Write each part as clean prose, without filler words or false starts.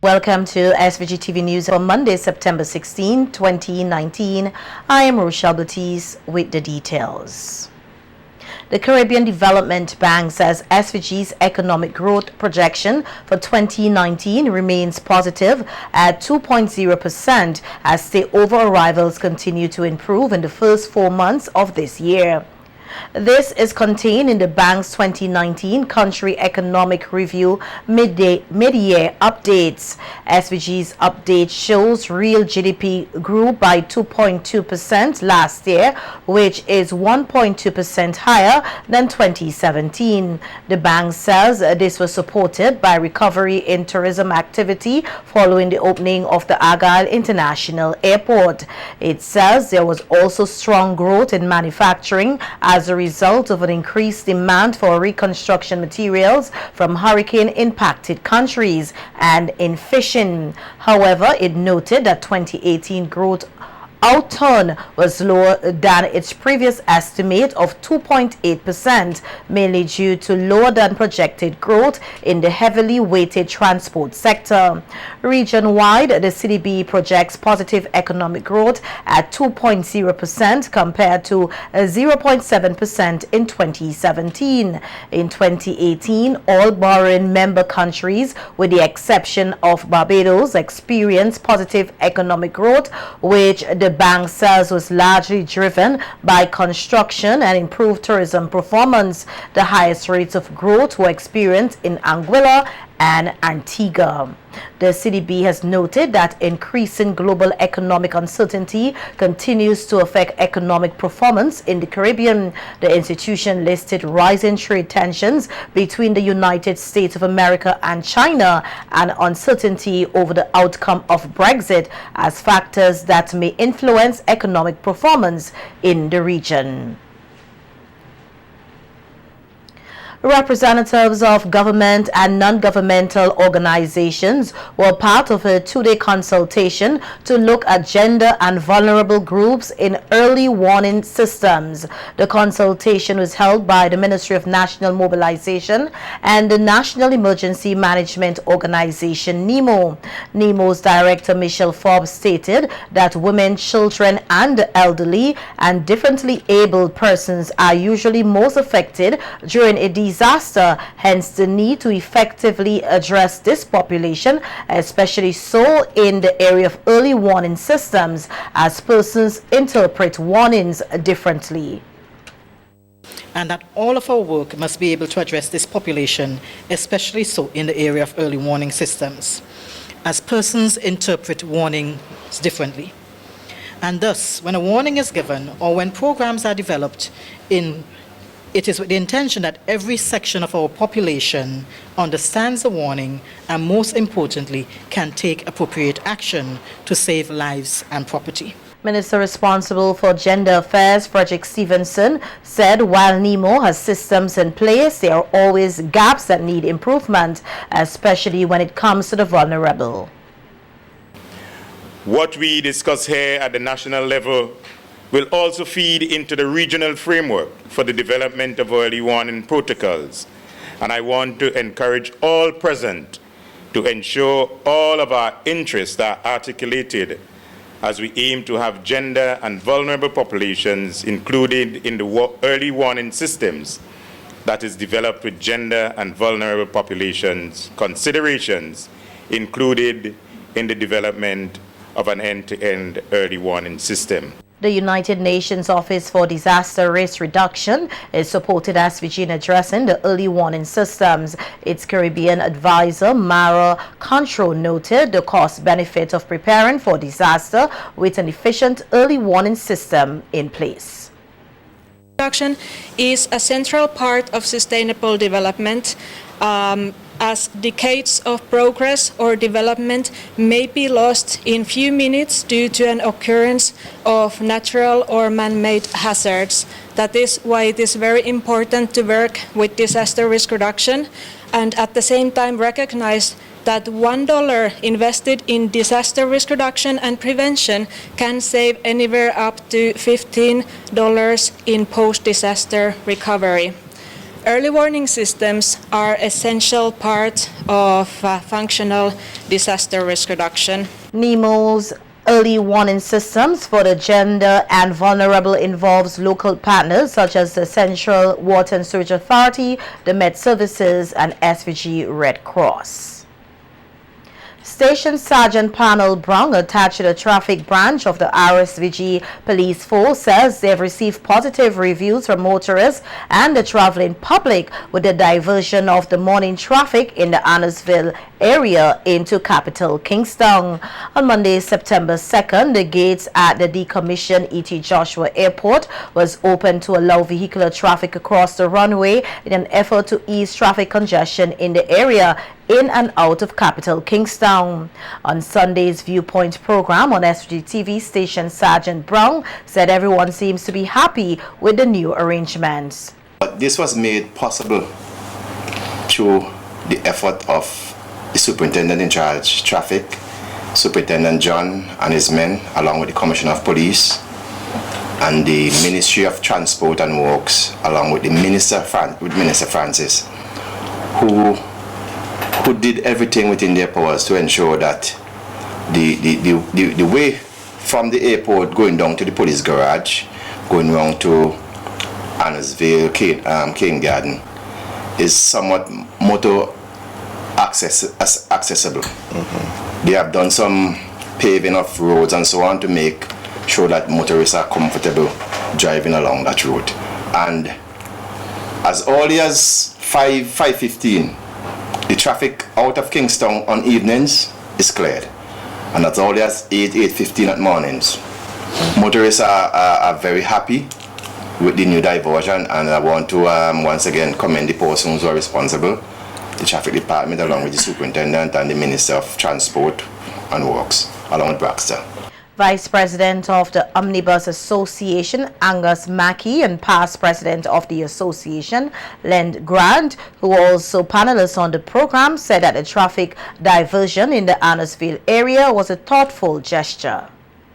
Welcome to SVG-TV News for Monday, September 16, 2019. I am Rochelle Baptiste with the details. The Caribbean Development Bank says SVG's economic growth projection for 2019 remains positive at 2.0% as stay-over arrivals continue to improve in the first 4 months of this year. This is contained in the bank's 2019 Country Economic Review mid-year updates. SVG's update shows real GDP grew by 2.2% last year, which is 1.2% higher than 2017. The bank says this was supported by recovery in tourism activity following the opening of the Argyle International Airport. It says there was also strong growth in manufacturing as a result of an increased demand for reconstruction materials from hurricane-impacted countries and in fishing. However, it noted that 2018 growth outturn was lower than its previous estimate of 2.8%, mainly due to lower than projected growth in the heavily weighted transport sector. Region-wide, the CDB projects positive economic growth at 2.0% compared to 0.7% in 2017. In 2018, all borrowing member countries, with the exception of Barbados, experienced positive economic growth, which the bank says was largely driven by construction and improved tourism performance. The highest rates of growth were experienced in Anguilla and Antigua. The CDB has noted that increasing global economic uncertainty continues to affect economic performance in the Caribbean. The institution listed rising trade tensions between the United States of America and China and uncertainty over the outcome of Brexit as factors that may influence economic performance in the region. Representatives of government and non-governmental organizations were part of a two-day consultation to look at gender and vulnerable groups in early warning systems. The consultation was held by the Ministry of National Mobilization and the National Emergency Management Organization, NEMO. NEMO's director, Michelle Forbes, stated that women, children, and the elderly and differently abled persons are usually most affected during a disaster, hence the need to effectively address this population, especially so in the area of early warning systems, as persons interpret warnings differently. And that all of our work must be able to address this population, especially so in the area of early warning systems, as persons interpret warnings differently. And thus, when a warning is given or when programs are developed, it is with the intention that every section of our population understands the warning and, most importantly, can take appropriate action to save lives and property. Minister responsible for gender affairs, Frederick Stevenson, said while NEMO has systems in place, there are always gaps that need improvement, especially when it comes to the vulnerable. What we discuss here at the national level will also feed into the regional framework for the development of early warning protocols. And I want to encourage all present to ensure all of our interests are articulated as we aim to have gender and vulnerable populations included in the early warning systems that is developed with gender and vulnerable populations considerations included in the development of an end-to-end early warning system. The United Nations Office for Disaster Risk Reduction is supported SVG in addressing the early warning systems. Its Caribbean advisor, Mara Contro, noted the cost-benefit of preparing for disaster with an efficient early warning system in place. Reduction is a central part of sustainable development, as decades of progress or development may be lost in few minutes due to an occurrence of natural or man-made hazards. That is why it is very important to work with disaster risk reduction and at the same time recognize that $1 invested in disaster risk reduction and prevention can save anywhere up to $15 in post-disaster recovery. Early warning systems are essential part of functional disaster risk reduction. NEMO's early warning systems for the gender and vulnerable involves local partners such as the Central Water and Sewage Authority, the Met Services, and SVG Red Cross. Station Sergeant Panel Brown, attached to the traffic branch of the RSVG Police Force, says they've received positive reviews from motorists and the traveling public with the diversion of the morning traffic in the Annesville area into capital Kingston. On Monday, September 2nd, the gates at the decommissioned E.T. Joshua Airport was opened to allow vehicular traffic across the runway in an effort to ease traffic congestion in the area in and out of capital Kingston. On Sunday's Viewpoint program on SVG-TV, Station Sergeant Brown said everyone seems to be happy with the new arrangements. But this was made possible through the effort of the Superintendent in charge traffic, Superintendent John and his men, along with the Commissioner of Police and the Ministry of Transport and Works, along with the Minister Francis, who did everything within their powers to ensure that the way from the airport going down to the police garage, going round to Annesville, King Garden, is somewhat motor accessible. They have done some paving of roads and so on to make sure that motorists are comfortable driving along that road. And as early as 5:15, the traffic out of Kingston on evenings is cleared, and as early as 8:15 at mornings. Motorists are very happy with the new diversion, and I want to once again commend the persons who are responsible, the traffic department, along with the superintendent and the Minister of Transport and Works, along with Baxter. Vice President of the Omnibus Association, Angus Mackey, and past President of the Association, Len Grant, who are also panelists on the program, said that the traffic diversion in the Annesville area was a thoughtful gesture.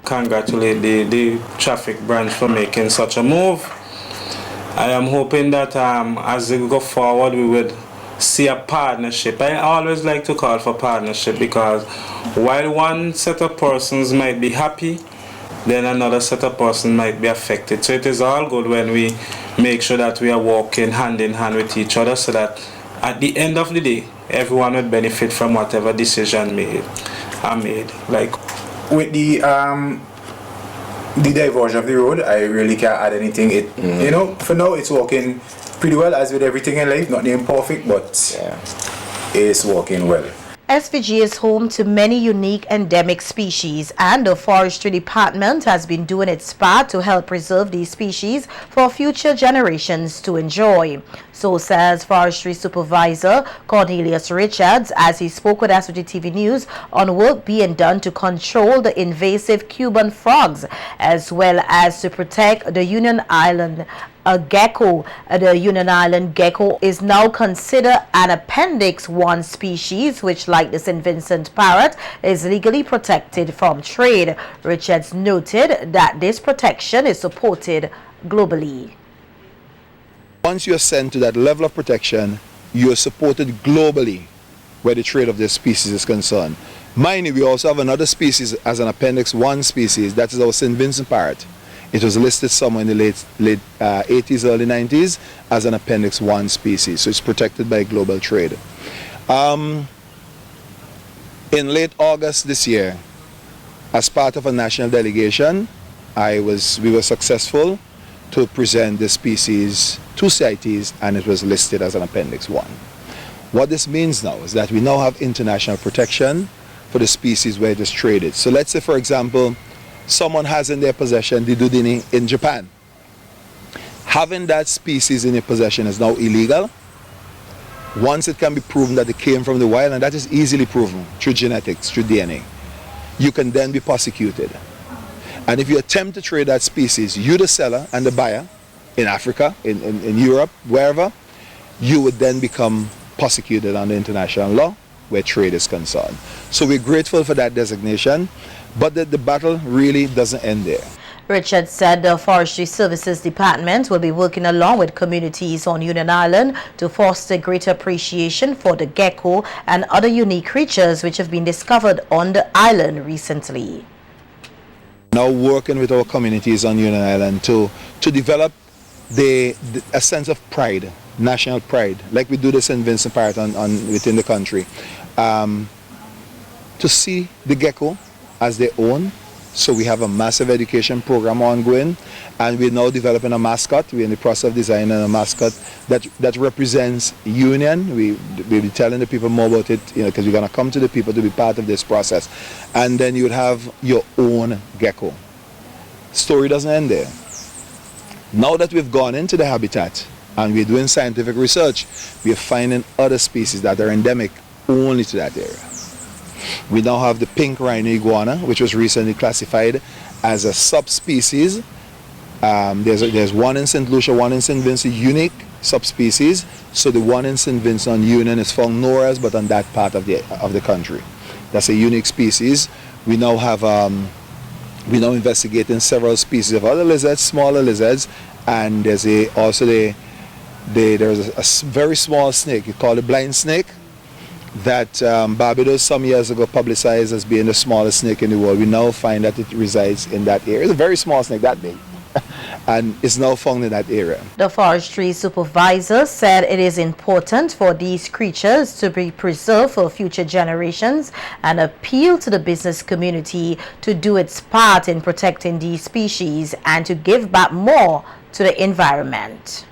Congratulate the traffic branch for making such a move. I am hoping that as we go forward, we would see a partnership. I always like to call for partnership, because while one set of persons might be happy, then another set of persons might be affected. So it is all good when we make sure that we are working hand in hand with each other, so that at the end of the day, everyone would benefit from whatever decision are made. Like with the diversion of the road, I really can't add anything. You know, for now it's working pretty well, as with everything in life. Not imperfect, but it's working well. SVG is home to many unique endemic species, and the Forestry Department has been doing its part to help preserve these species for future generations to enjoy. So says Forestry Supervisor Cornelius Richards as he spoke with SVGTV News on work being done to control the invasive Cuban frogs, as well as to protect the Union Island gecko. The Union Island gecko is now considered an Appendix 1 species, which, like the St. Vincent parrot, is legally protected from trade. Richards noted that this protection is supported globally. Once you're sent to that level of protection, you're supported globally where the trade of this species is concerned. Mind you, we also have another species as an Appendix 1 species, that is our St. Vincent parrot. It was listed somewhere in the late 80s, early 90s as an Appendix 1 species, so it's protected by global trade. In late August this year, as part of a national delegation, we were successful to present the species to CITES, and it was listed as an Appendix 1. What this means now is that we now have international protection for the species where it is traded. So let's say, for example, someone has in their possession the Dudini in Japan. Having that species in your possession is now illegal. Once it can be proven that it came from the wild, and that is easily proven through genetics, through DNA, you can then be prosecuted. And if you attempt to trade that species, you the seller and the buyer in Africa, in Europe, wherever, you would then become prosecuted under international law where trade is concerned. So we're grateful for that designation, but the battle really doesn't end there. Richard said the Forestry Services Department will be working along with communities on Union Island to foster greater appreciation for the gecko and other unique creatures which have been discovered on the island recently. Now working with our communities on Union Island to develop a sense of pride, national pride, like we do the St. Vincent part within the country, to see the gecko as their own. So we have a massive education program ongoing, and we're now developing a mascot. We're in the process of designing a mascot that represents Union. We'll be telling the people more about it, because we're going to come to the people to be part of this process. And then you would have your own gecko. Story doesn't end there. Now that we've gone into the habitat and we're doing scientific research, we're finding other species that are endemic only to that area. We now have the pink rhino iguana, which was recently classified as a subspecies. There's one in St. Lucia, one in St. Vincent, unique subspecies. So the one in St. Vincent on Union is found nowhere else but on that part of the country. That's a unique species. We now have we're now investigating several species of other lizards, smaller lizards, and there's there's a very small snake. It's called a blind snake, that Barbados some years ago publicized as being the smallest snake in the world. We now find that it resides in that area. It's a very small snake, that big, and it's now found in that area. The forestry supervisor said it is important for these creatures to be preserved for future generations and appeal to the business community to do its part in protecting these species and to give back more to the environment.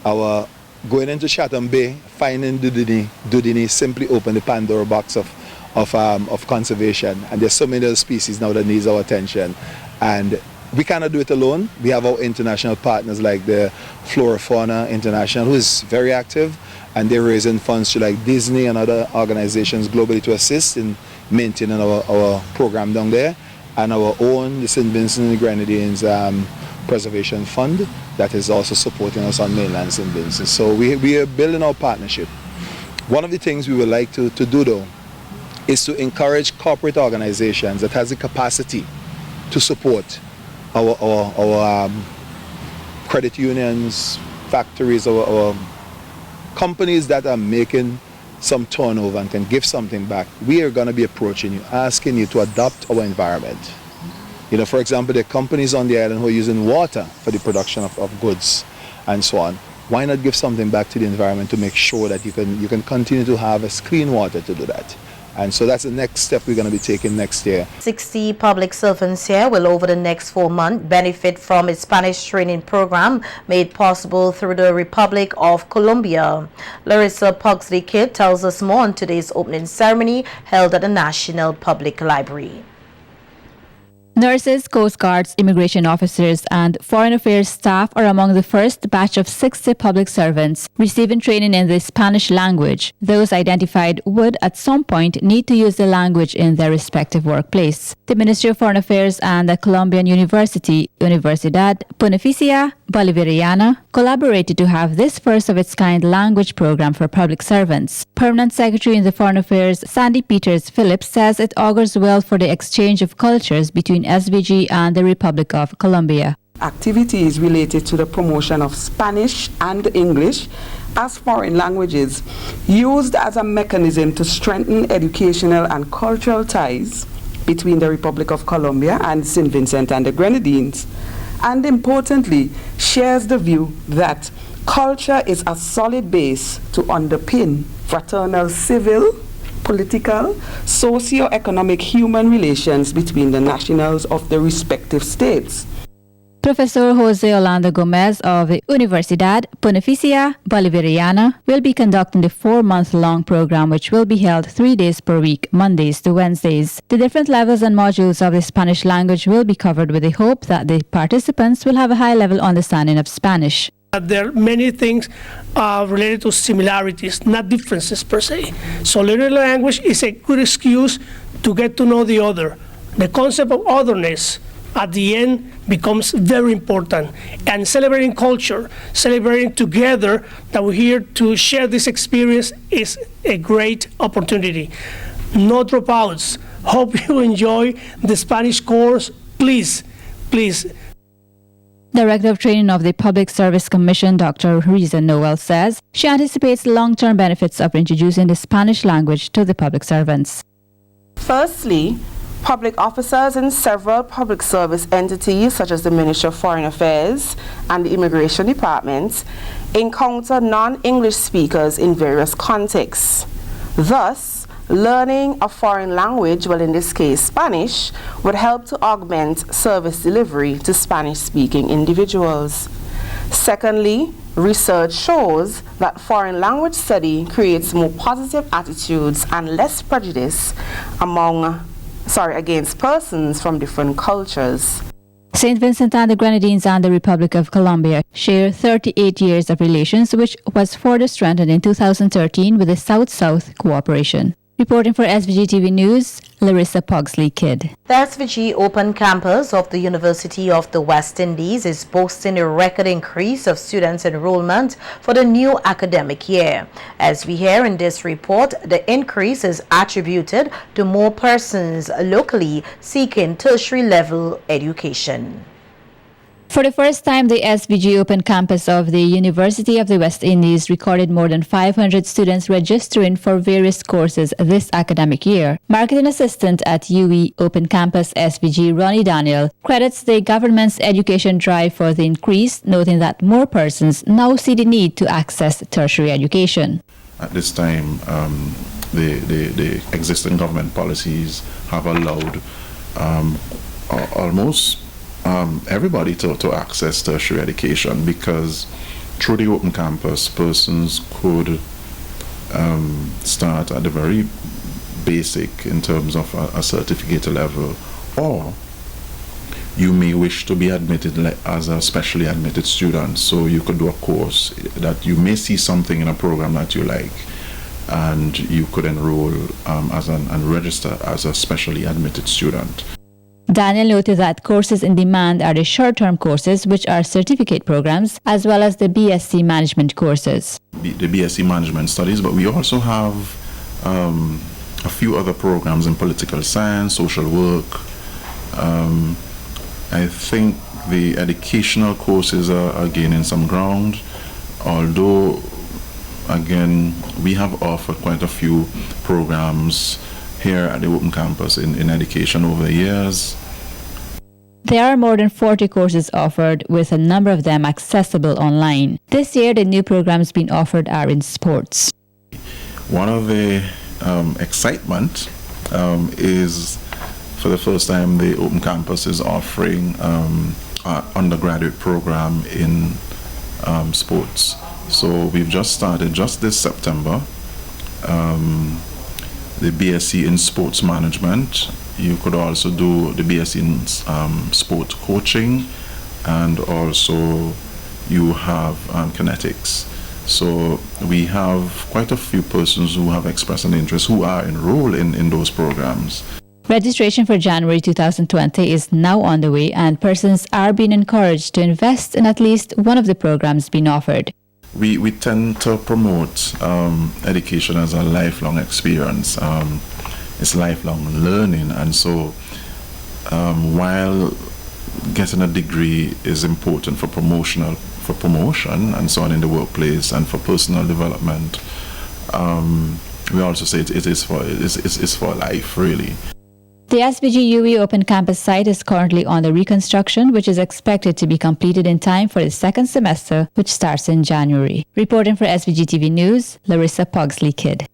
Our going into Chatham Bay, finding Dudini simply opened the Pandora box of conservation, and there's so many other species now that needs our attention, and we cannot do it alone. We have our international partners like the Flora Fauna International, who is very active, and they're raising funds to like Disney and other organizations globally to assist in maintaining our program down there, and our own, the St. Vincent and the Grenadines Preservation Fund, that is also supporting us on mainland St. Vincent. So we are building our partnership. One of the things we would like to do though is to encourage corporate organizations that has the capacity to support our credit unions, factories, our companies that are making some turnover and can give something back. We are going to be approaching you, asking you to adopt our environment. For example, there are companies on the island who are using water for the production of goods and so on. Why not give something back to the environment to make sure that you can continue to harvest clean water to do that? And so that's the next step we're going to be taking next year. 60 public servants here will over the next 4 months benefit from a Spanish training program made possible through the Republic of Colombia. Larissa Pugsley-Kidd tells us more on today's opening ceremony held at the National Public Library. Nurses, Coast Guards, immigration officers, and foreign affairs staff are among the first batch of 60 public servants receiving training in the Spanish language. Those identified would, at some point, need to use the language in their respective workplace. The Ministry of Foreign Affairs and the Colombian University, Universidad Pontificia Bolivariana, collaborated to have this first-of-its-kind language program for public servants. Permanent Secretary in the Foreign Affairs, Sandy Peters Phillips, says it augurs well for the exchange of cultures between SVG and the Republic of Colombia. Activities related to the promotion of Spanish and English as foreign languages used as a mechanism to strengthen educational and cultural ties between the Republic of Colombia and St. Vincent and the Grenadines, and importantly, shares the view that culture is a solid base to underpin fraternal civil, political, socio-economic human relations between the nationals of the respective states. Professor Jose Orlando Gomez of the Universidad Pontificia Bolivariana will be conducting the 4-month-long program, which will be held 3 days per week, Mondays to Wednesdays. The different levels and modules of the Spanish language will be covered with the hope that the participants will have a high-level understanding of Spanish. There are many things related to similarities, not differences per se. So learning language is a good excuse to get to know the other. The concept of otherness at the end becomes very important. And celebrating culture, celebrating together that we're here to share this experience is a great opportunity. No dropouts. Hope you enjoy the Spanish course please. Director of Training of the Public Service Commission, Dr. Riza Noel, says she anticipates long-term benefits of introducing the Spanish language to the public servants. Firstly, public officers in several public service entities such as the Ministry of Foreign Affairs and the Immigration Department encounter non-English speakers in various contexts. Thus, learning a foreign language, well in this case Spanish, would help to augment service delivery to Spanish-speaking individuals. Secondly, research shows that foreign language study creates more positive attitudes and less prejudice against persons from different cultures. St. Vincent and the Grenadines and the Republic of Colombia share 38 years of relations, which was further strengthened in 2013 with the South-South cooperation. Reporting for SVG-TV News, Larissa Pugsley-Kidd. The SVG Open Campus of the University of the West Indies is boasting a record increase of students' enrollment for the new academic year. As we hear in this report, the increase is attributed to more persons locally seeking tertiary level education. For the first time, the SVG Open Campus of the University of the West Indies recorded more than 500 students registering for various courses this academic year. Marketing Assistant at UE Open Campus SVG, Ronnie Daniel, credits the government's education drive for the increase, noting that more persons now see the need to access tertiary education. At this time, the existing government policies have allowed almost everybody to access tertiary education, because through the open campus, persons could start at the very basic in terms of a certificate level, or you may wish to be admitted as a specially admitted student. So you could do a course that you may see something in a program that you like, and you could enroll and register as a specially admitted student. Daniel noted that courses in demand are the short-term courses, which are certificate programs, as well as the BSc management courses. The BSc management studies, but we also have a few other programs in political science, social work. I think the educational courses are gaining some ground, although again we have offered quite a few programs here at the Open Campus in education over the years. There are more than 40 courses offered, with a number of them accessible online. This year, the new programs being offered are in sports. One of the excitement is, for the first time, the Open Campus is offering an undergraduate program in sports. So we've just started, just this September, the BSc in Sports Management. You could also do the BSc in Sport Coaching, and also you have kinetics. So we have quite a few persons who have expressed an interest, who are enrolled in those programs. Registration for January 2020 is now on the way, and persons are being encouraged to invest in at least one of the programs being offered. We tend to promote education as a lifelong experience. It's lifelong learning, and so while getting a degree is important for promotion and so on in the workplace and for personal development, we also say it is for life, really. The SVG UE Open Campus site is currently under reconstruction, which is expected to be completed in time for the second semester, which starts in January. Reporting for SVG-TV News, Larissa Pugsley-Kidd.